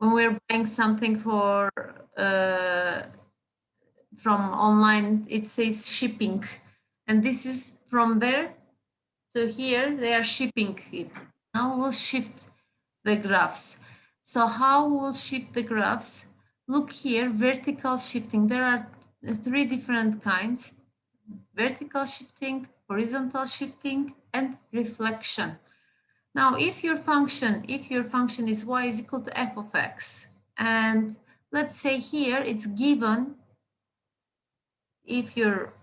when we're buying something for from online, it says shipping, and this is from there to here, they are shipping it. Now we'll shift the graphs. So how we'll shift the graphs? Look here, vertical shifting. There are three different kinds: vertical shifting, horizontal shifting, and reflection. Now, if your function is y is equal to f of x, and let's say here it's given if your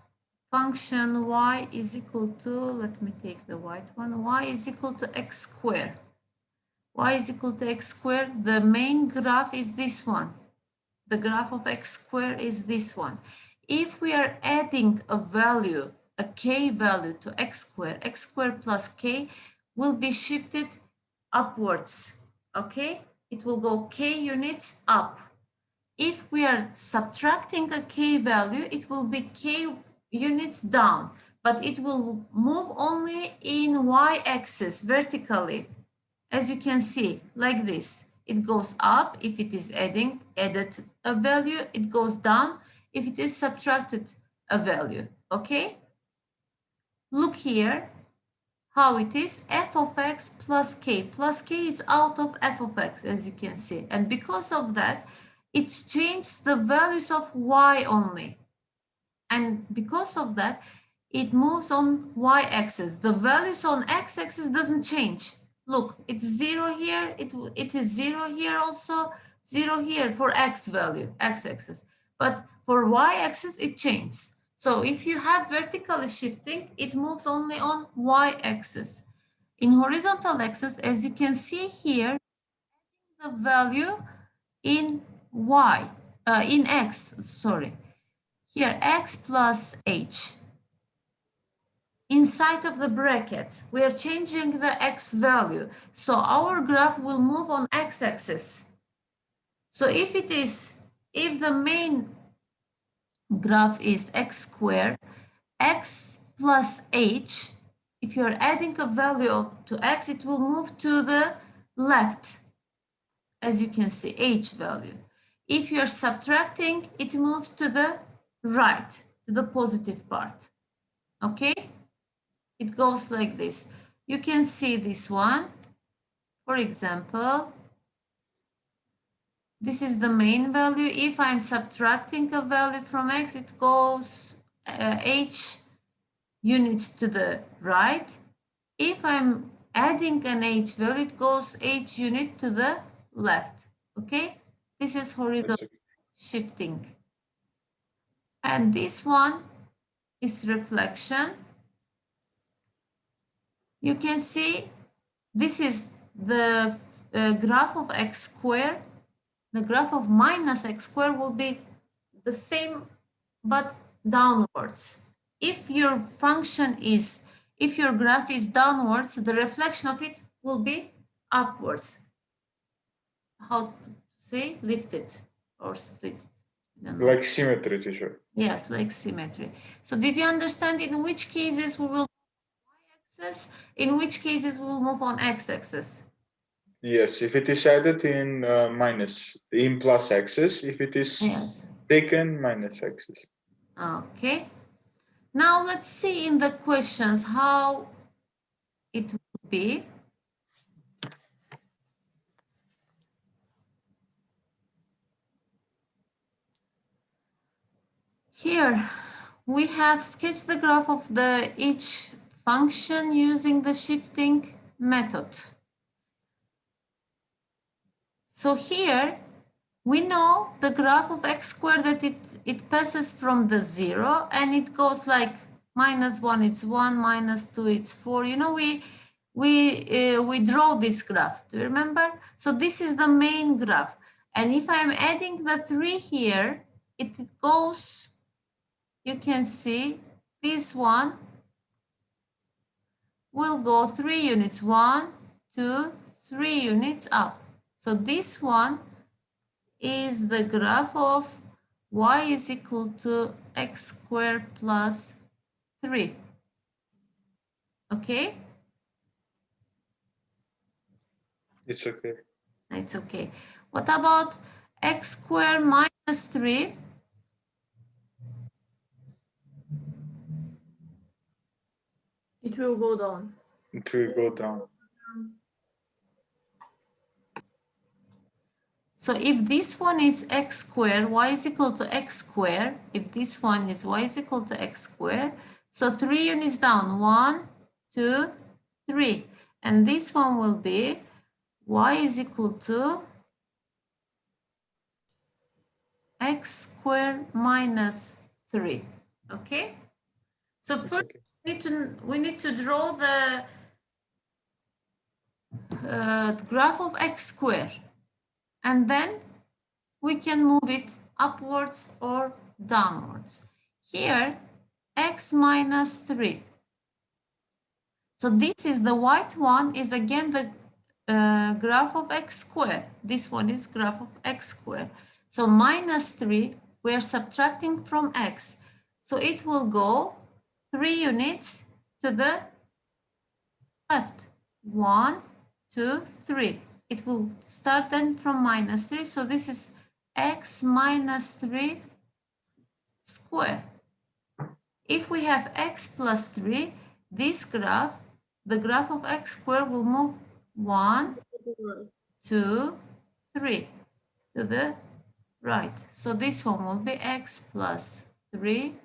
function y is equal to, let me take the white one, y is equal to x squared. Y is equal to x squared. The main graph is this one. The graph of x squared is this one. If we are adding a value, a k value to x squared plus k will be shifted upwards, okay? It will go k units up. If we are subtracting a k value, it will be k units down, but it will move only in y-axis vertically. As you can see, like this, it goes up if it is added a value, it goes down if it is subtracted a value, okay? Look here how it is, f of x plus k is out of f of x, as you can see, and because of that, it's changed the values of y only, and because of that, it moves on y-axis. The values on x-axis doesn't change. Look, it's 0 here, it is 0 here also, 0 here for x value, x-axis. But for y-axis, it changes. So if you have vertically shifting, it moves only on y-axis. In horizontal axis, as you can see here, the value in y, in x, sorry. Here, x plus h. Inside of the bracket, we are changing the x value. So our graph will move on x-axis. So if the main graph is x squared, x plus h, if you're adding a value to x, it will move to the left, as you can see, h value. If you're subtracting, it moves to the right, to the positive part, okay? It goes like this. You can see this one. For example, this is the main value. If I'm subtracting a value from x, it goes h units to the right. If I'm adding an h value, it goes h unit to the left. Okay? This is horizontal shifting. And this one is reflection. You can see this is the graph of x squared. The graph of minus x squared will be the same, but downwards. If your graph is downwards, the reflection of it will be upwards. How to say? Lifted or split. Like symmetry, teacher. Yes, like symmetry. So did you understand in which cases we will y-axis, in which cases we will move on x-axis? Yes, if it is added in in plus axis, if it is taken minus axis. Okay. Now let's see in the questions how it will be. Here we have sketched the graph of each function using the shifting method. So here we know the graph of x squared that it passes from the 0 and it goes like -1 it's 1, -2 it's 4. You know, we draw this graph. Do you remember? So this is the main graph. And if I'm adding the 3 here, it goes, you can see this one will go 3 units, 1, 2, 3 units up. So this one is the graph of y is equal to x squared plus 3. Okay? It's okay. It's okay. What about x squared minus 3? It will go down. It will go down. So if this one is x squared, y is equal to x squared. If this one is y is equal to x squared. So 3 units down, 1, 2, 3. And this one will be y is equal to x squared minus 3. Okay? So first we need to draw the graph of x squared. And then we can move it upwards or downwards. Here, x minus 3. So this is the white one is again the graph of x squared. This one is graph of x squared. So minus 3, we are subtracting from x. So it will go 3 units to the left. 1, 2, 3. It will start then from minus 3. So this is x minus 3 square. If we have x plus 3, this graph, the graph of x squared will move 1, 2, 3 to the right. So this one will be x plus 3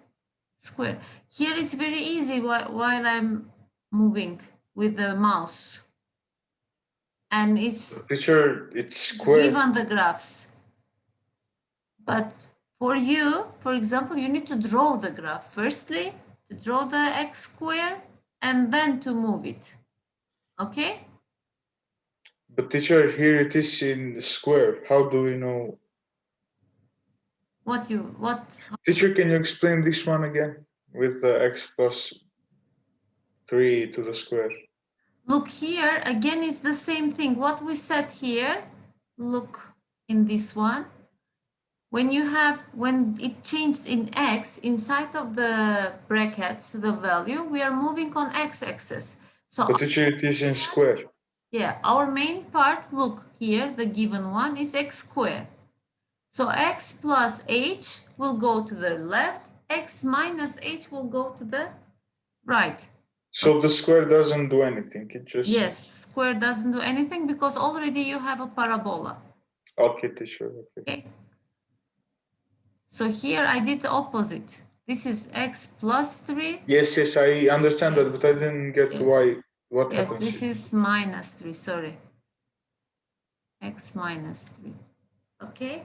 square. Here it's very easy while I'm moving with the mouse. And it's Teacher, it's square. Given the graphs. But for you, for example, you need to draw the graph. Firstly, to draw the x square and then to move it. Okay? But teacher, here it is in square. How do we know? What? Teacher, can you explain this one again with the x plus 3 to the square? Look here, again, it's the same thing. What we said here, look in this one. When it changed in x, inside of the brackets, the value, we are moving on x-axis. So but teacher, it is in square. Yeah, our main part, look here, the given one is x squared. So x plus h will go to the left, x minus h will go to the right. So the square doesn't do anything. It just... Yes, square doesn't do anything because already you have a parabola. Okay, teacher. Okay. So here I did the opposite. This is x plus 3. Yes, I understand that, but I didn't get why. What happens? Yes, this is minus 3, sorry. X minus 3. Okay.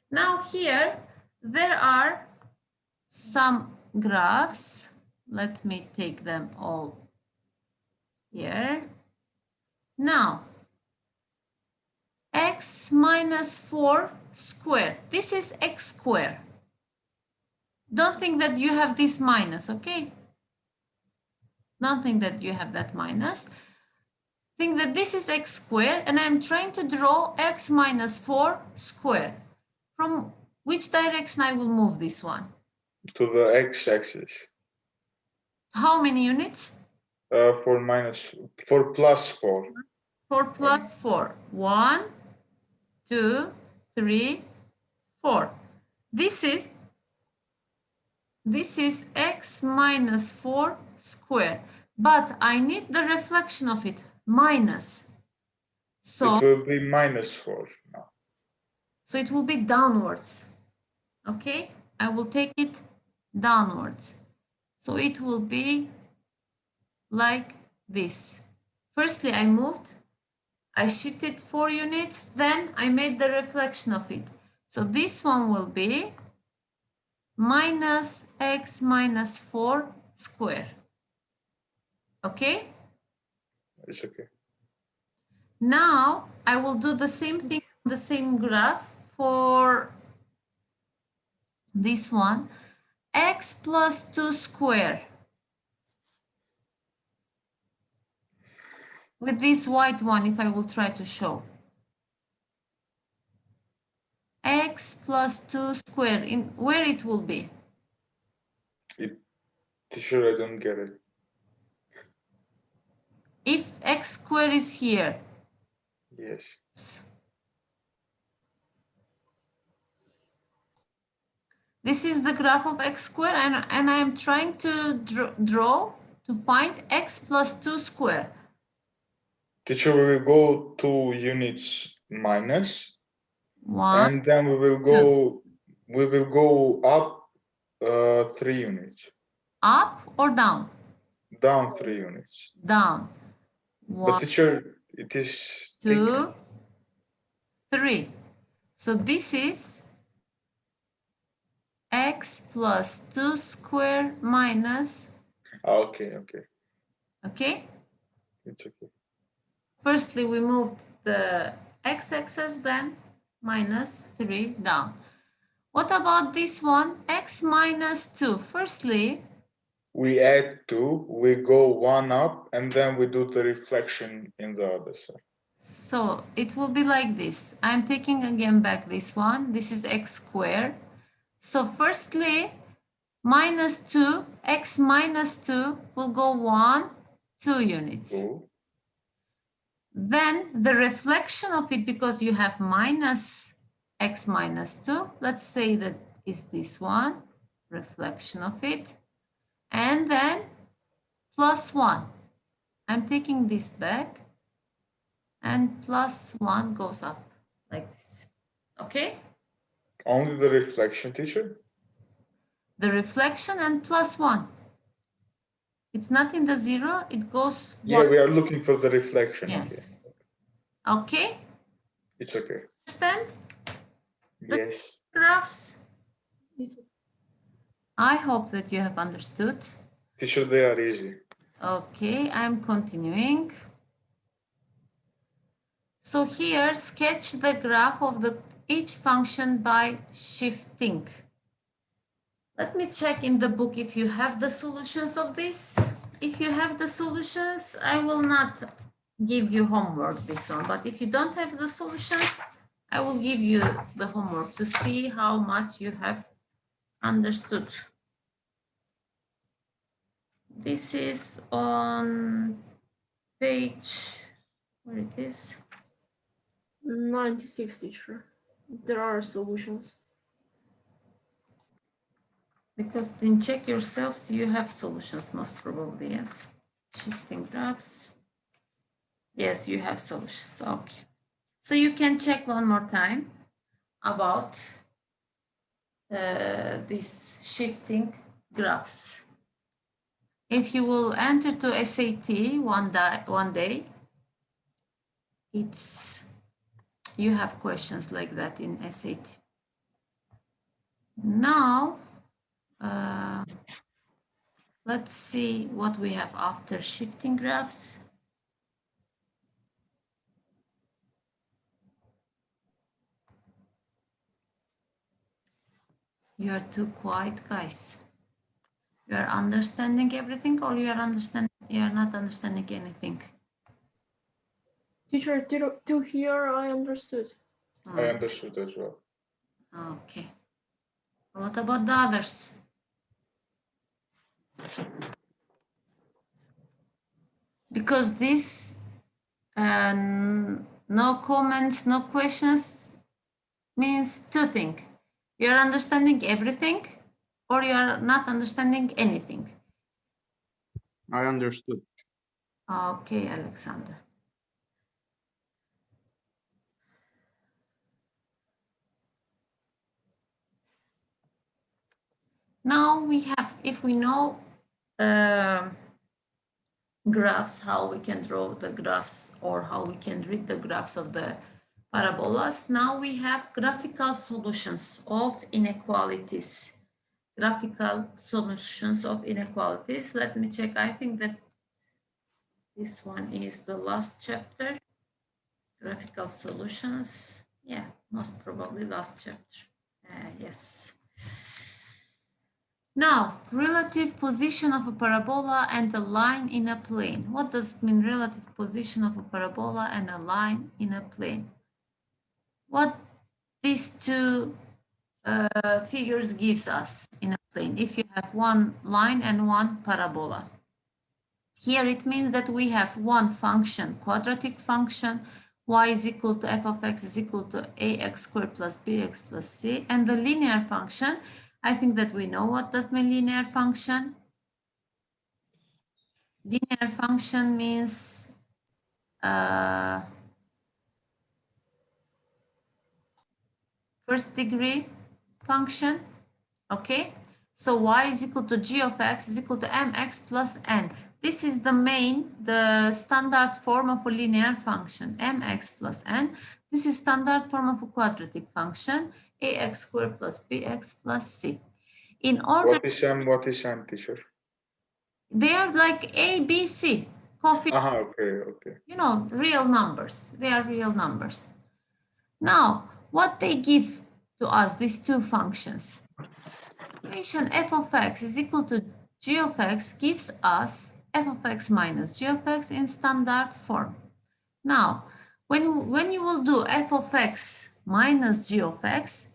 Now here, there are some graphs. Let me take them all here. Now, x minus 4 squared. This is x squared. Don't think that you have this minus, okay? Don't think that you have that minus. Think that this is x squared, and I'm trying to draw x minus 4 squared. From which direction I will move this one? To the x-axis. How many units? For plus 4. For plus 4. 1, 2, 3, 4. This is x minus 4 squared. But I need the reflection of it, minus. So it will be minus 4 now. So it will be downwards. Okay, I will take it downwards. So it will be like this. Firstly, I shifted 4 units, then I made the reflection of it. So this one will be minus x minus 4 squared. Okay? It's okay. Now I will do the same thing on the same graph for this one. X plus 2 squared. With this white one, if I will try to show. X plus 2 squared, in where it will be? Sure, I don't get it. If x squared is here. Yes. This is the graph of x squared, and I am trying to draw to find x plus 2 square. Teacher, we will go 2 units minus, 1, and then we will go up 3 units. Up or down? Down 3 units. Down. But teacher, it is 2, 3. So this is x plus 2 square minus. Okay. Okay? It's okay. Firstly, we moved the x-axis, then minus 3 down. What about this one? X minus 2. Firstly, we add 2, we go 1 up, and then we do the reflection in the other side. So it will be like this. I'm taking again back this one. This is x squared. So firstly, minus 2, x minus 2 will go 1, 2 units. Two. Then the reflection of it, because you have minus x minus 2, let's say that is this one, reflection of it. And then plus 1. I'm taking this back, and plus 1 goes up like this. Okay? Only the reflection, teacher? The reflection and plus 1. It's not in the 0, it goes 1. Yeah, we are looking for the reflection. Yes. Okay? It's okay. Understand? Yes. Graphs. I hope that you have understood. Teacher, they are easy. Okay, I'm continuing. So here, sketch the graph of each function by shifting. Let me check in the book if you have the solutions of this. If you have the solutions, I will not give you homework this one. But if you don't have the solutions, I will give you the homework to see how much you have understood. This is on page, where it is? 96, teacher. There are solutions. Because in check yourselves, you have solutions, most probably, yes. Shifting graphs. Yes, you have solutions, okay. So you can check one more time about these shifting graphs. If you will enter to SAT one day, you have questions like that in SAT. Now, let's see what we have after shifting graphs. You are too quiet, guys. You are understanding everything, or you are not understanding anything? Teacher, till here I understood. I understood as well. Okay. What about the others? Because this no comments, no questions means two things. You are understanding everything, or you are not understanding anything. I understood. Okay, Alexander. Now we have, if we know graphs, how we can draw the graphs or how we can read the graphs of the parabolas. Now we have graphical solutions of inequalities. Graphical solutions of inequalities. Let me check. I think that this one is the last chapter. Graphical solutions. Yeah, most probably last chapter. Yes. Now, relative position of a parabola and a line in a plane. What does it mean, relative position of a parabola and a line in a plane? What these two figures gives us in a plane, if you have one line and one parabola. Here it means that we have one function, quadratic function, y is equal to f of x is equal to ax squared plus bx plus c, and the linear function, I think that we know what does mean linear function. Linear function means first degree function, okay? So y is equal to g of x is equal to mx plus n. This is the standard form of a linear function, mx plus n. This is standard form of a quadratic function, ax squared plus bx plus c. In order, what is m, teacher? they are like a, b, c, Okay. You know, real numbers. They are real numbers. Now, what they give to us, these two functions. Equation f of x is equal to g of x gives us f of x minus g of x in standard form. Now, when you will do f of x minus g of x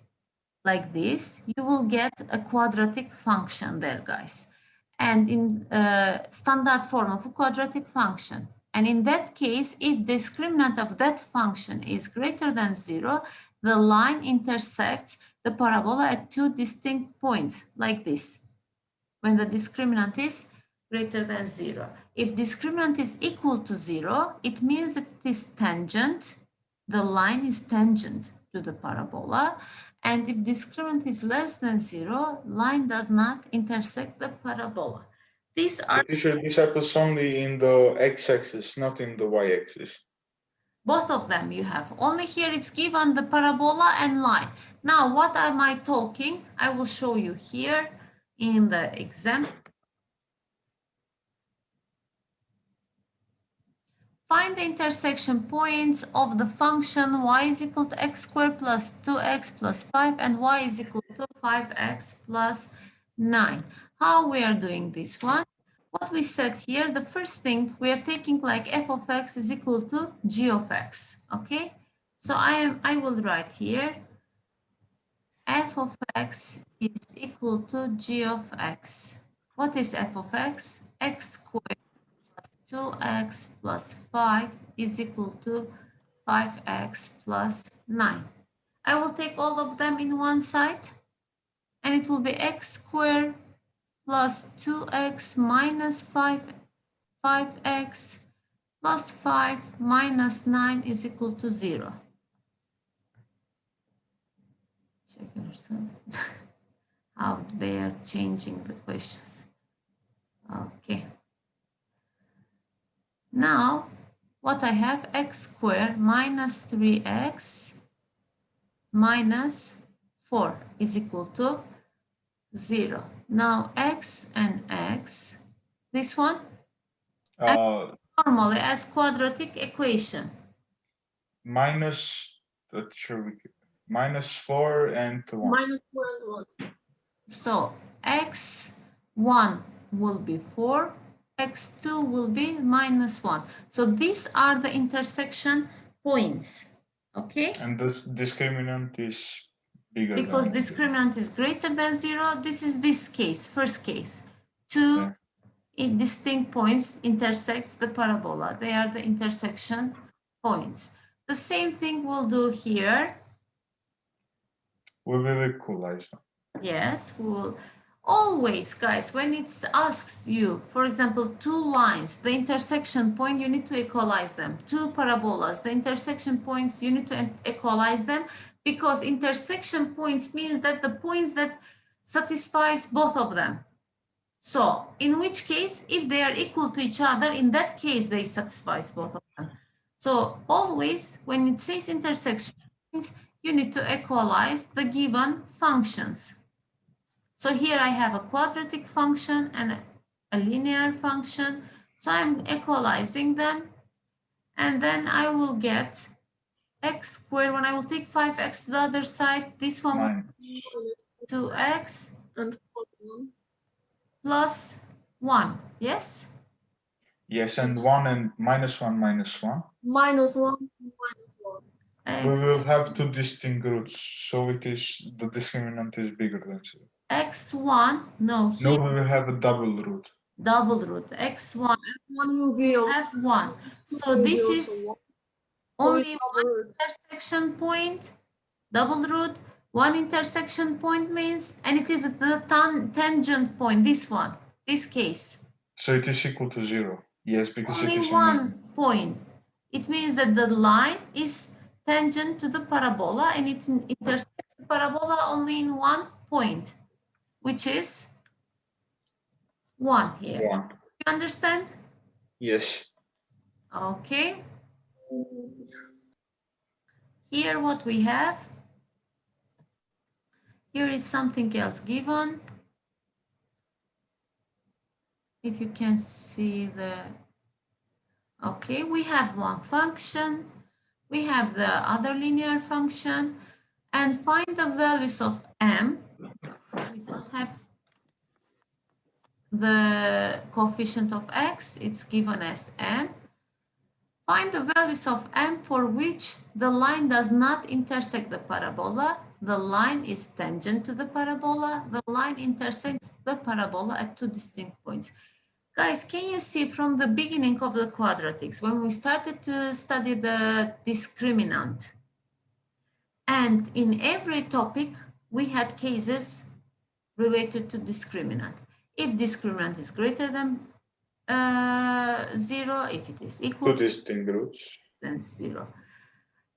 like this, you will get a quadratic function there, guys. And in standard form of a quadratic function. And in that case, if the discriminant of that function is greater than 0, the line intersects the parabola at two distinct points, like this, when the discriminant is greater than 0. If discriminant is equal to 0, it means that it is tangent, the line is tangent to the parabola. And if discriminant is less than 0, line does not intersect the parabola. These are... Teacher, this happens only in the x-axis, not in the y-axis. Both of them you have. Only here it's given the parabola and line. Now, what am I talking? I will show you here in the example. Find the intersection points of the function y is equal to x squared plus 2x plus 5 and y is equal to 5x plus 9. How we are doing this one? What we said here, the first thing we are taking like f of x is equal to g of x, okay? So I will write here f of x is equal to g of x. What is f of x? X squared 2x plus 5 is equal to 5x plus 9. I will take all of them in one side, and it will be x squared plus 2x minus 5x plus 5 minus 9 is equal to 0. Check yourself how they are changing the questions. Okay. Now, what I have, x squared minus 3x minus 4 is equal to 0. Now, x and x, this one, normally as quadratic equation. Minus 4 and 1. Minus 4 and 1. So, x1 will be 4. x2 will be minus 1. So these are the intersection points, okay? And this discriminant is bigger because than discriminant is greater than 0. This is this case, first case. Two distinct points intersects the parabola. They are the intersection points. The same thing we'll do here. We will equalize them. Yes, we will. Always, guys, when it asks you, for example, two lines, the intersection point, you need to equalize them. Two parabolas, the intersection points, you need to equalize them, because intersection points means that the points that satisfies both of them. So, in which case, if they are equal to each other, in that case, they satisfies both of them. So, always, when it says intersection points, you need to equalize the given functions. So here I have a quadratic function and a linear function. So I'm equalizing them. And then I will get x squared. When I will take 5x to the other side, this one will be 2x and plus 1. Yes? Yes, and 1 and minus 1, minus 1. Minus 1, minus 1. We will have two distinct roots, so it is the discriminant is bigger than 0. x1, no, here. No, we will have a double root. Double root, x1 One will be have 1. So this is only one intersection point, double root, One intersection point means, and it is the tangent point, this one, this case. So it is equal to 0. Yes, because Only it is one point. It means that the line is tangent to the parabola and it intersects the parabola only in one point, which is 1 here. 1. You understand? Yes. Okay. Here what we have, here is something else given. If you can see the, okay, we have one function, we have the other linear function, and find the values of m. We don't have the coefficient of x, it's given as m. Find the values of m for which the line does not intersect the parabola. The line is tangent to the parabola. The line intersects the parabola at two distinct points. Guys, can you see from the beginning of the quadratics, when we started to study the discriminant, and in every topic, we had cases related to discriminant. If discriminant is greater than 0, if it is equal Two distinct roots. Then 0.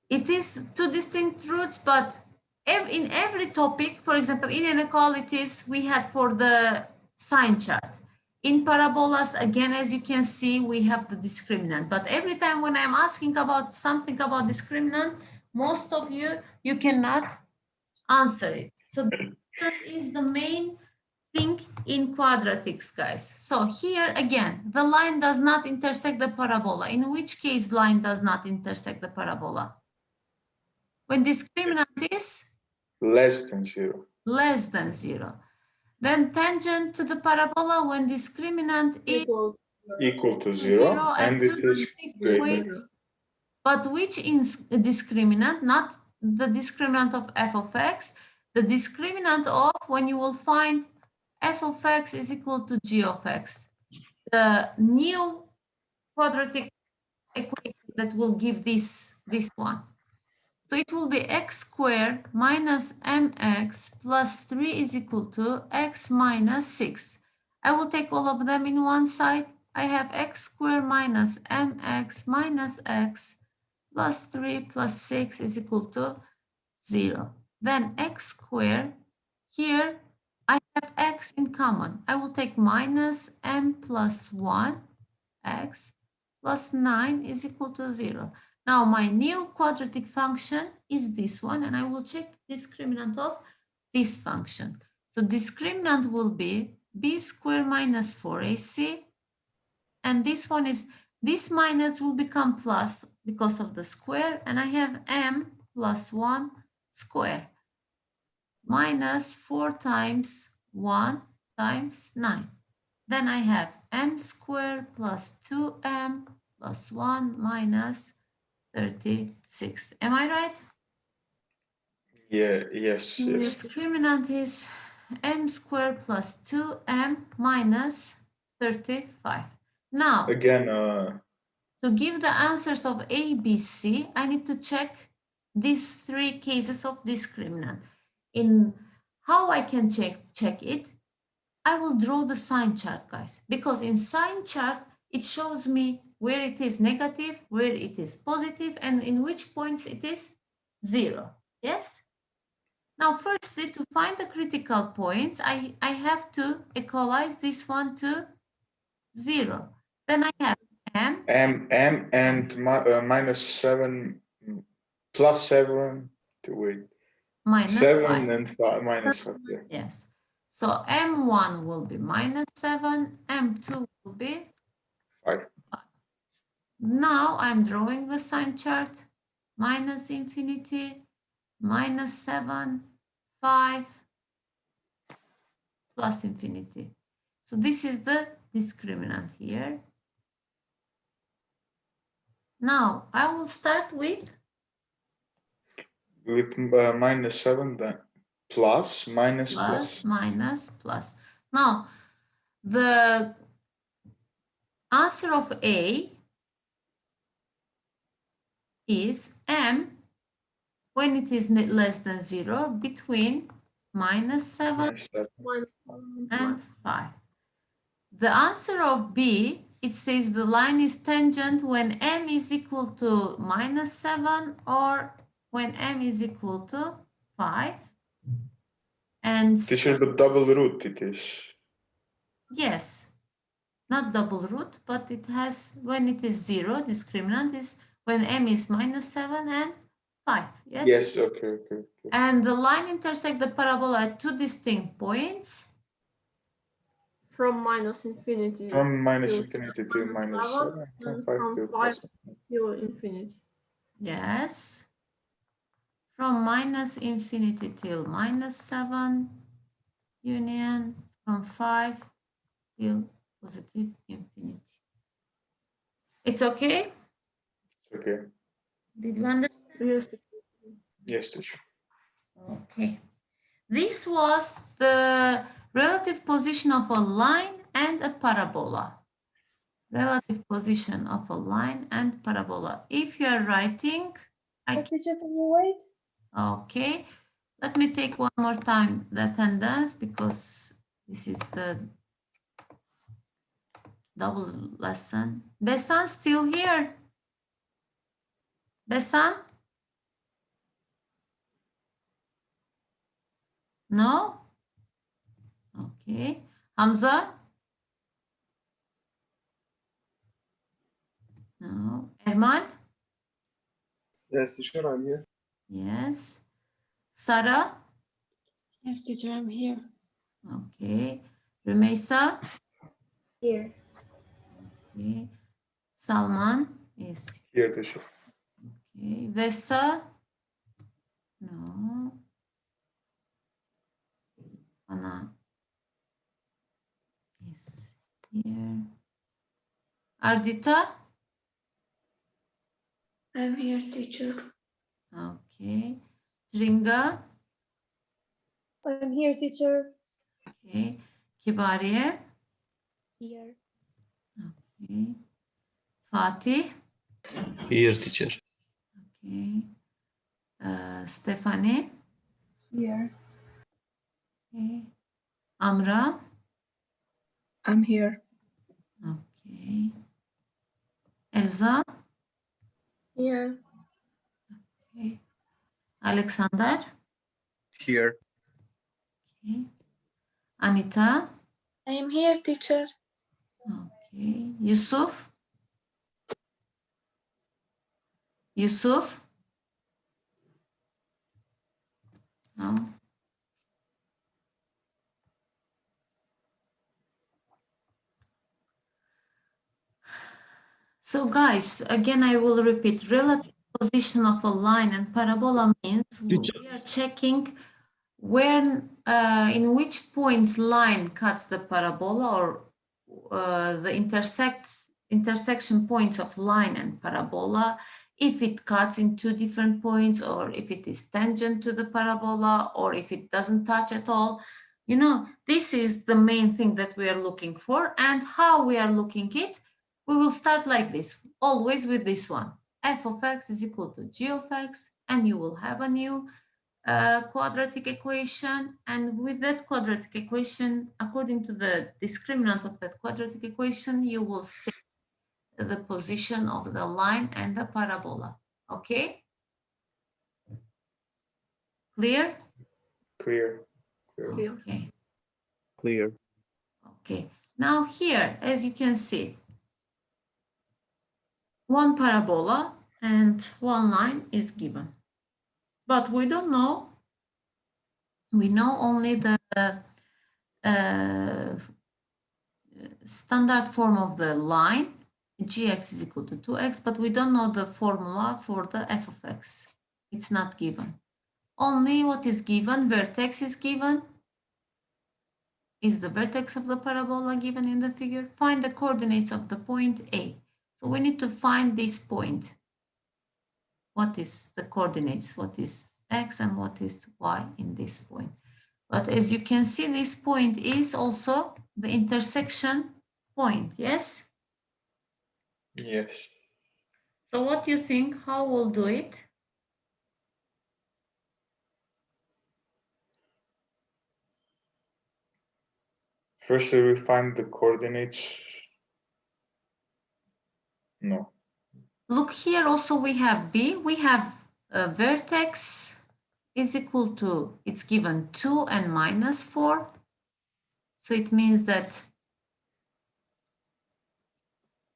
It is two distinct roots, but in every topic, for example, in inequalities, we had for the sign chart. In parabolas, again, as you can see, we have the discriminant. But every time when I'm asking about something about discriminant, most of you cannot answer it. So that is the main thing in quadratics, guys. So here again, the line does not intersect the parabola. In which case line does not intersect the parabola? When discriminant is? Less than 0. Less than 0. Then tangent to the parabola when discriminant is Equal to 0 and it is greater. points. But which is discriminant? Not the discriminant of f of x, the discriminant of when you will find f of x is equal to g of x. The new quadratic equation that will give this one. So it will be x squared minus mx plus 3 is equal to x minus 6. I will take all of them in one side. I have x squared minus mx minus x plus 3 plus 6 is equal to 0. Then x squared, here I have x in common. I will take minus m plus 1 x plus 9 is equal to 0. Now my new quadratic function is this one, and I will check the discriminant of this function. So discriminant will be b squared minus 4ac, and this one is, this minus will become plus because of the square, and I have m plus 1 square minus 4 times 1 times 9. Then I have m squared plus 2m plus 1 minus 36. Am I right? Yeah, yes. The discriminant is m squared plus 2m minus 35. Now, again, to give the answers of A, B, C, I need to check these 3 cases of discriminant. In how I can check it, I will draw the sign chart, guys, because in sign chart, it shows me where it is negative, where it is positive, and in which points it is 0. Yes? Now, firstly, to find the critical points, I have to equalize this one to 0. Then I have m and minus 7 plus 7 to wait. minus 7 5. and 5 minus 5. Yeah. Yes. So m1 will be minus 7, m2 will be 5. Now I'm drawing the sign chart. Minus infinity, minus 7, 5, plus infinity. So this is the discriminant here. Now I will start with minus 7, then plus, minus, plus. Minus, plus. Now the answer of A is m when it is less than 0, between -7 and 5. The answer of B, it says the line is tangent when m is equal to -7 or when m is equal to 5. And this is the double root, it is. Yes, not double root, but it has, when it is 0, discriminant is when m is -7 and 5. Yes? Yes, okay. And the line intersects the parabola at 2 distinct points. From -infinity. From -infinity to -7 -7, and from 5 from to 5 to infinity. Yes. From -infinity till -7 union, from 5 till positive infinity. It's okay? Okay. Did you understand? Yes. Yes, teacher. Okay. This was the relative position of a line and a parabola. Relative position of a line and parabola. If you are writing, Teacher, can you wait? Okay, let me take one more time the attendance because this is the double lesson. Besan still here? Besan? No? Okay. Hamza? No. Erman? Yes, teacher, I'm here. Yes. Sarah? Yes, teacher, I'm here. Okay. Rumeisa? Here. Okay. Salman is Here, teacher. okay. Vesa? No. Anna is here. Ardita? I'm here, teacher. Okay. Tringa? I'm here, teacher. Okay. Kibariye? Here. Okay. Fatih? Here, teacher. Okay. Stephanie? Here. Okay. Amra? I'm here. Okay. Elza? Here. Okay. Alexander? Here. Okay. Anita? I am here, teacher. Okay. Yusuf? Yusuf? No. So guys, again, I will repeat, relative position of a line and parabola means we are checking when, in which points line cuts the parabola or the intersection points of line and parabola, if it cuts in 2 different points or if it is tangent to the parabola or if it doesn't touch at all. You know, this is the main thing that we are looking for, and how we are looking it. We will start like this, always with this one. F of x is equal to g of x, and you will have a new quadratic equation, and with that quadratic equation, according to the discriminant of that quadratic equation, you will see the position of the line and the parabola. Okay? Clear? Clear. Okay. Clear. Okay. Now here, as you can see, one parabola and one line is given. But we don't know. We know only the standard form of the line, gx is equal to 2x, but we don't know the formula for the f of x. It's not given. Only what is given, vertex is given. Is the vertex of the parabola given in the figure? Find the coordinates of the point A. So we need to find this point. What is the coordinates? What is x and what is y in this point? But as you can see, this point is also the intersection point, yes? Yes. So what do you think? How we'll do it? First, we find the coordinates. No. Look here also we have B. We have a vertex is equal to, it's given 2 and minus 4. So it means that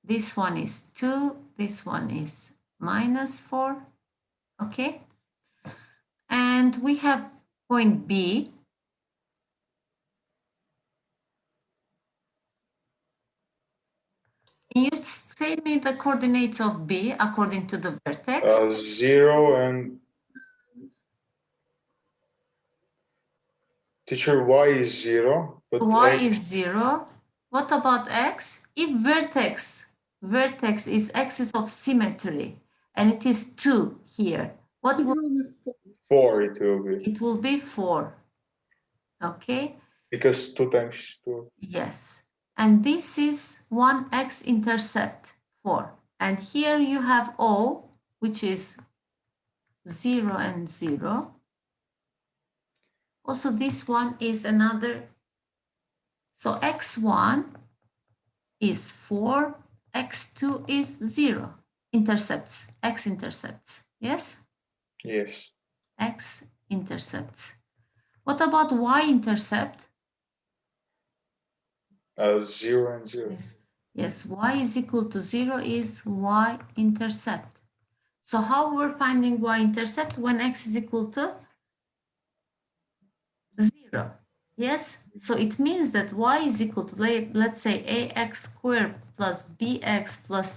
this one is 2, this one is minus 4. Okay. And we have point B. Can you tell me the coordinates of B according to the vertex? 0 and teacher, y is 0. But Y x, is 0. What about x? If vertex is axis of symmetry and it is 2 here, what will 4 it will be. it will be 4? Okay. Because 2 times 2. Yes. And this is one x-intercept 4. And here you have O, which is 0 and 0. Also, this one is another. So x1 is 4, x2 is 0. Intercepts, x-intercepts. Yes? Yes. X-intercepts. What about y-intercept? 0 and 0. Yes, y is equal to 0 is y-intercept. So how we're finding y-intercept when x is equal to 0? Yes, so it means that y is equal to, let's say, ax squared plus bx plus